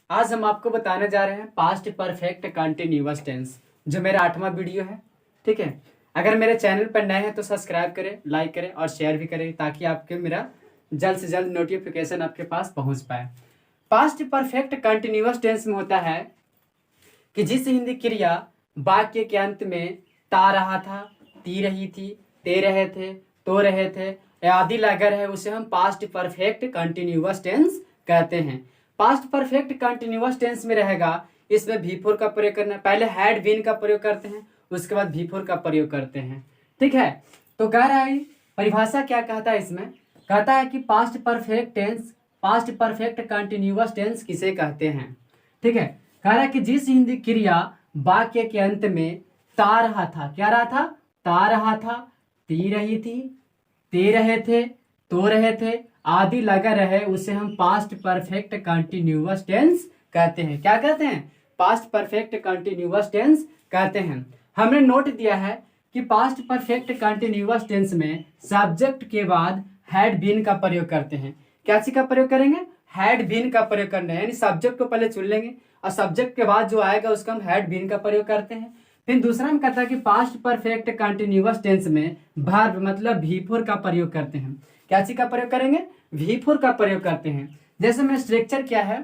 आज हम आपको बताने जा रहे हैं पास्ट परफेक्ट कंटिन्यूअस टेंस, जो मेरा 8वां वीडियो है। ठीक है, अगर मेरे चैनल पर नए हैं तो सब्सक्राइब करें, लाइक करें और शेयर भी करें ताकि आपके मेरा जल्द से जल्द नोटिफिकेशन आपके पास पहुंच पाए। पास्ट परफेक्ट कंटिन्यूअस टेंस में होता है कि जिस हिंदी क्रिया वाक्य के अंत में ता रहा था, ती रही थी, ते रहे थे, तो रहे थे आदि लगा है, उसे हम पास्ट परफेक्ट कंटिन्यूअस टेंस कहते हैं। पास्ट परफेक्ट कंटिन्यूअस टेंस में रहेगा, इसमें भी फोर का प्रयोग करना है। पहले हैड बीन का प्रयोग करते हैं, उसके बाद भी फोर का प्रयोग करते हैं। ठीक है, तो कह रहा है परिभाषा क्या कहता है इसमें, कहता है कि past perfect tense, past perfect continuous tense किसे कहते हैं। ठीक है, कह रहा है कि जिस हिंदी क्रिया वाक्य के अंत में ता रहा था, क्या रहा था, ता रहा था, ती रही थी, ते रहे थे, तो रहे थे आदि लगा रहे, उसे हम पास्ट परफेक्ट कंटिन्यूअस टेंस कहते हैं। क्या कहते हैं, पास्ट परफेक्ट कंटिन्यूअस टेंस कहते हैं। हमने नोट दिया है कि पास्ट परफेक्ट कंटिन्यूअस टेंस में सब्जेक्ट के बाद हैड बीन का प्रयोग करते हैं। क्या चीज का प्रयोग करेंगे, हैड बीन का प्रयोग करना है, यानी सब्जेक्ट को पहले चुन लेंगे और सब्जेक्ट के बाद जो आएगा उसका हम हैड बीन का प्रयोग करते हैं। फिर दूसरा हम कहता है कि पास्ट परफेक्ट कंटिन्यूअस टेंस में वर्ब मतलब भी फोर का प्रयोग करते हैं। क्या चीज का प्रयोग करेंगे, भी फोर का प्रयोग करते हैं। जैसे में स्ट्रक्चर क्या है,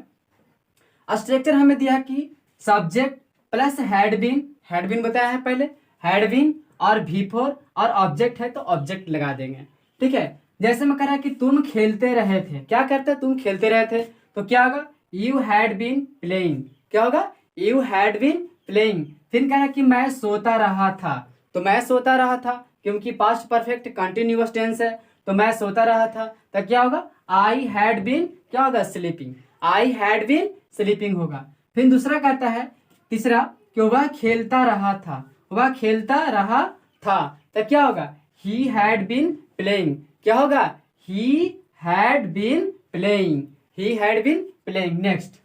स्ट्रक्चर हमें दिया है कि सब्जेक्ट प्लस हैड बीन बताया है पहले, हैड बीन और भी फोर और ऑब्जेक्ट है तो ऑब्जेक्ट लगा देंगे। ठीक है, जैसे मैं कह रहा है कि तुम खेलते रहे थे, क्या करते, तुम खेलते रहे थे, तो क्या होगा, यू हैड बीन प्लेइंग। क्या होगा, यू हैड बीन प्लेइंग। फिर कह रहा कि मैं सोता रहा था, तो मैं सोता रहा था क्योंकि पास्ट परफेक्ट कंटिन्यूअस टेंस है, तो मैं सोता रहा था, तो क्या होगा, आई हैड बीन, क्या होगा, sleeping, I had been sleeping होगा। फिर दूसरा कहता है, तीसरा, कि वह खेलता रहा था, वह खेलता रहा था, तो क्या होगा, ही हैड बीन प्लेइंग। क्या होगा, he had been playing, he had been playing. Next,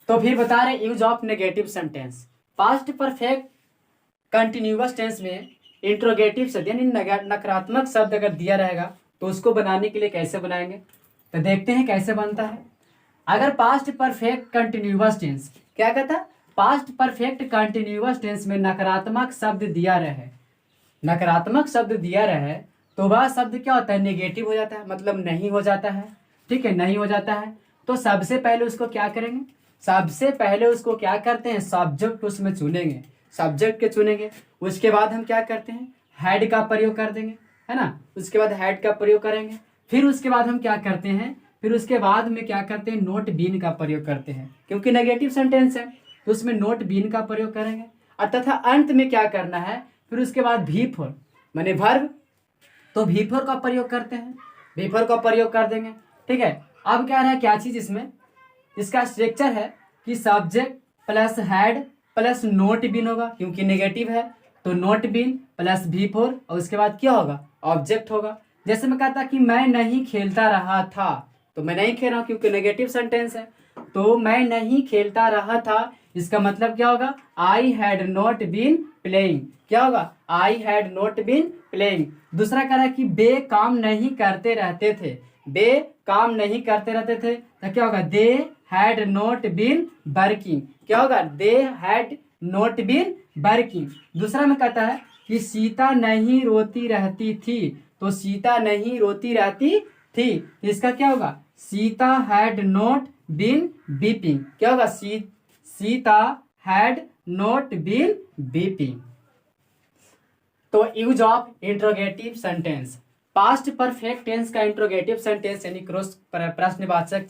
तो फिर बता रहे use of negative sentence. Past perfect continuous tense में इंट्रोगेटिव शब्द यानी नकारात्मक शब्द अगर दिया रहेगा तो उसको बनाने के लिए कैसे बनाएंगे, तो देखते हैं कैसे बनता है। अगर पास्ट परफेक्ट कंटिन्यूअस टेंस, क्या कहता है, पास्ट परफेक्ट कंटिन्यूअस टेंस में नकारात्मक शब्द दिया रहे, नकारात्मक शब्द दिया रहे, तो वह शब्द क्या होता है, नेगेटिव हो जाता है, मतलब नहीं हो जाता है। ठीक है, नहीं हो जाता है, तो सबसे पहले उसको क्या करेंगे, सबसे पहले उसको क्या करते हैं, सब्जेक्ट उसमें चुनेंगे, सब्जेक्ट के चुनेंगे। उसके बाद हम क्या करते हैं, हैड का प्रयोग कर देंगे, है ना, उसके बाद हैड का प्रयोग करेंगे। फिर उसके बाद हम क्या करते हैं, फिर उसके बाद में क्या करते हैं, नोट बीन का प्रयोग करते हैं, क्योंकि नेगेटिव सेंटेंस है तो उसमें नोट बीन का प्रयोग करेंगे। और तथा अंत में क्या करना है, फिर उसके बाद भी फोर माने वर्ब, तो भी फोर का प्रयोग करते हैं, भी फोर का प्रयोग कर देंगे। ठीक है, अब क्या रहा, क्या चीज इसमें, इसका स्ट्रक्चर है कि subject plus had plus not been होगा, क्योंकि नेगेटिव है तो not been plus V four और उसके बाद क्या होगा, ऑब्जेक्ट होगा। जैसे मैं कहता कि मैं नहीं खेलता रहा था, तो मैं नहीं खेल रहा हूं क्योंकि नेगेटिव सेंटेंस है, तो मैं नहीं खेलता रहा था, इसका मतलब क्या होगा, I had not been playing. क्या होगा, I had not been playing. दूसरा कह रहा है कि बे काम नहीं करते रहते थे, बे काम नहीं करते रहते थे, तो क्या होगा, they had not been working. क्या होगा, they had not been working. दूसरा में कहता है कि सीता नहीं रोती रहती थी, तो सीता नहीं रोती रहती थी, इसका क्या होगा, Sita had not been weeping. क्या होगा, Sita had not been weeping. तो use of interrogative sentence, past perfect tense का इंट्रोगेटिव सेंटेंस यानी क्रॉस प्रश्नवाचक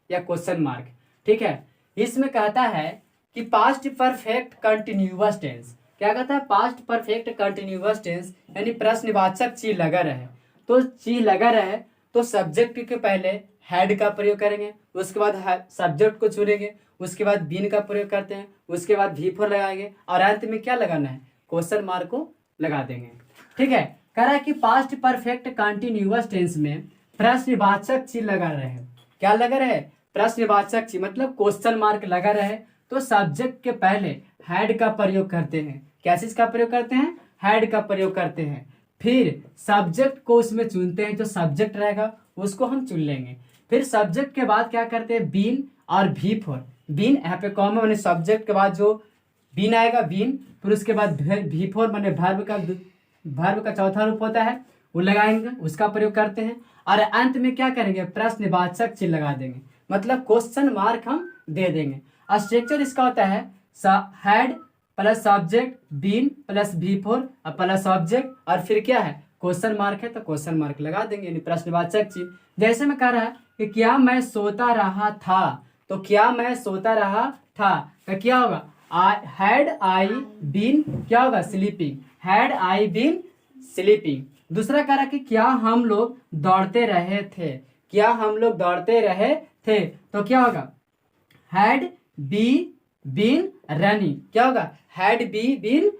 या क्वेश्चन मार्क। ठीक है, इसमें कहता है कि पास्ट परफेक्ट कंटिन्यूअस टेंस, क्या कहता है, पास्ट परफेक्ट कंटिन्यूअस टेंस यानी प्रश्नवाचक चीज लगा रहे, तो चीज लगा रहे तो सब्जेक्ट के पहले हैड का प्रयोग करेंगे, उसके बाद सब्जेक्ट को चुनेंगे, उसके बाद बीन का प्रयोग करते हैं, उसके बाद भी फोर लगाएंगे और अंत में क्या लगाना है, क्वेश्चन मार्क को लगा देंगे। ठीक है, कह रहा है कि पास्ट परफेक्ट कंटिन्यूअस टेंस में प्रश्नवाचक चिन्ह लगा रहे हैं। क्या लगा रहे, प्रश्नवाचक चिन्ह मतलब क्वेश्चन मार्क लगा रहे, तो सब्जेक्ट के पहले हैड का प्रयोग करते हैं। क्या चीज का प्रयोग करते हैं, हैड का प्रयोग करते हैं। फिर सब्जेक्ट को उसमें चुनते हैं, जो सब्जेक्ट रहेगा उसको हम चुन लेंगे। फिर सब्जेक्ट के बाद क्या करते हैं, बीन और भी फोर। बीन यहाँ पे कॉमा मैंने सब्जेक्ट के बाद जो बीन आएगा बीन, फिर उसके बाद भी फोर मैंने वर्ब का चौथा रूप होता है वो लगाएंगे, उसका प्रयोग करते हैं। और अंत में क्या करेंगे, प्रश्नवाचक चिन्ह लगा देंगे, मतलब क्वेश्चन मार्क हम दे देंगे। और स्ट्रक्चर इसका होता है had plus subject been plus V four plus subject और फिर क्या है क्वेश्चन मार्क है तो क्वेश्चन मार्क लगा देंगे, यानी प्रश्नवाचक चिन्ह। जैसे मैं कह रहा है कि क्या मैं सोता रहा था, तो क्या मैं सोता रहा था तो क्या होगा, हैड आई बीन क्या होगा sleeping, had I been sleeping. दूसरा कह रहा कि क्या हम लोग दौड़ते रहे थे, क्या हम लोग दौड़ते रहे थे तो क्या होगा, हैड बी बीन रनिंग, क्या होगा हैड बी बीन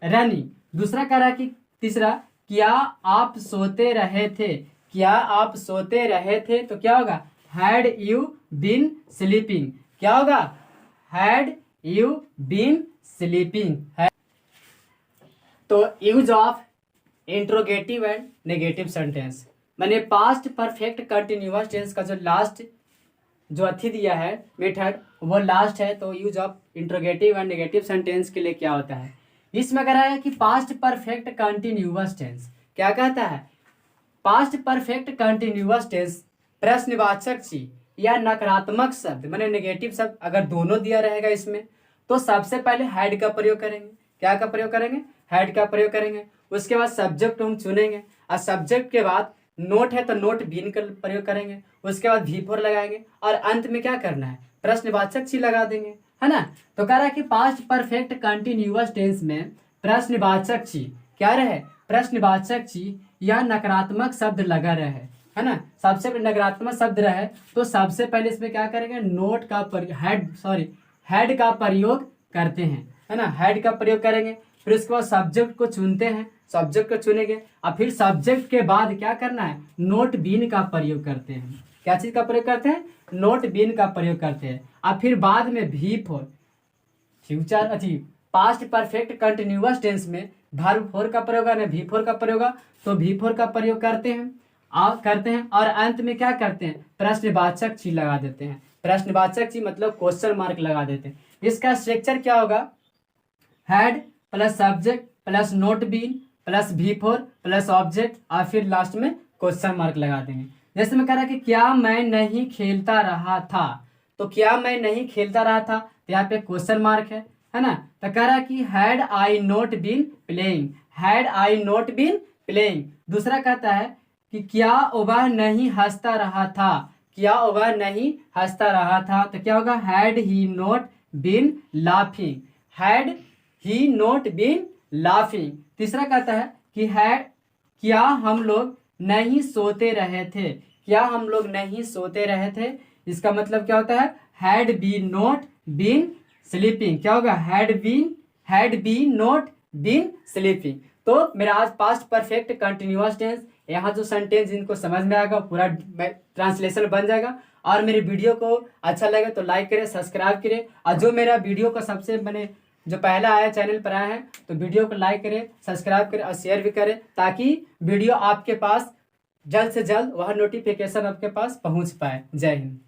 रनिंग। दूसरा कह रहा कि तीसरा, क्या आप सोते रहे थे, क्या आप सोते रहे थे तो क्या होगा, हैड यू बीन स्लीपिंग, क्या होगा हैड यू बीन स्लीपिंग। तो use of interrogative and negative sentence, मैंने पास्ट परफेक्ट कंटिन्यूअस टेंस का जो लास्ट जो अथी दिया है मेथड वो लास्ट है। तो use of interrogative and negative sentence के लिए क्या होता है, इसमें कह रहा है कि पास्ट परफेक्ट कंटिन्यूअस टेंस क्या कहता है, पास्ट परफेक्ट कंटिन्यूअस टेंस प्रश्नवाचक चिन्ह या नकारात्मक शब्द मैंने नेगेटिव शब्द अगर दोनों दिया रहेगा इसमें तो सबसे पहले हैड का प्रयोग करेंगे, क्या का प्रयोग करेंगे, हैड का प्रयोग करेंगे। उसके बाद सब्जेक्ट हम चुनेंगे और सब्जेक्ट के बाद नोट है तो नोट बीन का प्रयोग करेंगे, उसके बाद भी फोर लगाएंगे और अंत में क्या करना है प्रश्नवाचक चिन्ह लगा देंगे, है ना। तो कह रहा है कि पास्ट परफेक्ट कंटिन्यूअस टेंस में प्रश्नवाचक चिन्ह क्या रहे, प्रश्नवाचक चिन्ह या नकारात्मक शब्द लगा रहे, है ना। सबसे नकारात्मक शब्द रहे तो सबसे पहले इसमें क्या करेंगे, नोट का हैड का प्रयोग करते हैं, है ना, हैड का प्रयोग करेंगे। फिर उसके बाद सब्जेक्ट को चुनते हैं, सब्जेक्ट को चुनेंगे और फिर सब्जेक्ट के बाद क्या करना है, नोट बीन का प्रयोग करते हैं, क्या चीज का प्रयोग करते हैं, नोट बीन का प्रयोग करते हैं। और फिर बाद में भी फोर फ्यूचर अथी पास्ट परफेक्ट कंटिन्यूअस टेंस में वर्ब फोर का प्रयोग है, भी फोर का प्रयोग तो भी फोर का प्रयोग करते हैं और अंत में क्या करते हैं प्रश्नवाचक चिन्ह लगा देते हैं। प्रश्नवाचक चिन्ह मतलब क्वेश्चन मार्क लगा देते हैं। इसका स्ट्रक्चर क्या होगा, had plus subject plus not been plus V four plus object और फिर लास्ट में क्वेश्चन मार्क लगा देंगे। जैसे मैं कह रहा कि क्या मैं नहीं खेलता रहा था, तो क्या मैं नहीं खेलता रहा था तो यहाँ पे क्वेश्चन मार्क है ना। तो कह रहा कि had I not been playing, had I not been playing. दूसरा कहता है कि क्या वह नहीं हंसता रहा था, क्या वह नहीं हंसता रहा था तो क्या होगा, had he not been laughing, had he not been laughing. तीसरा कहता है कि क्या हम लोग नहीं सोते रहे थे, क्या हम लोग नहीं सोते रहे थे, इसका मतलब क्या होता है, had B not been sleeping, क्या होगा had B not been sleeping. तो मेरा आज पास्ट परफेक्ट कंटिन्यूअस टेंस, यहाँ जो सेंटेंस इनको समझ में आएगा पूरा ट्रांसलेशन बन जाएगा। और मेरे वीडियो को अच्छा लगे तो लाइक करें, सब्सक्राइब करें, और जो मेरा वीडियो को सबसे मैंने जो पहला आया चैनल पर आया है तो वीडियो को लाइक करें, सब्सक्राइब करें और शेयर भी करें ताकि वीडियो आपके पास जल्द से जल्द वह नोटिफिकेशन आपके पास पहुंच पाए। जय हिंद।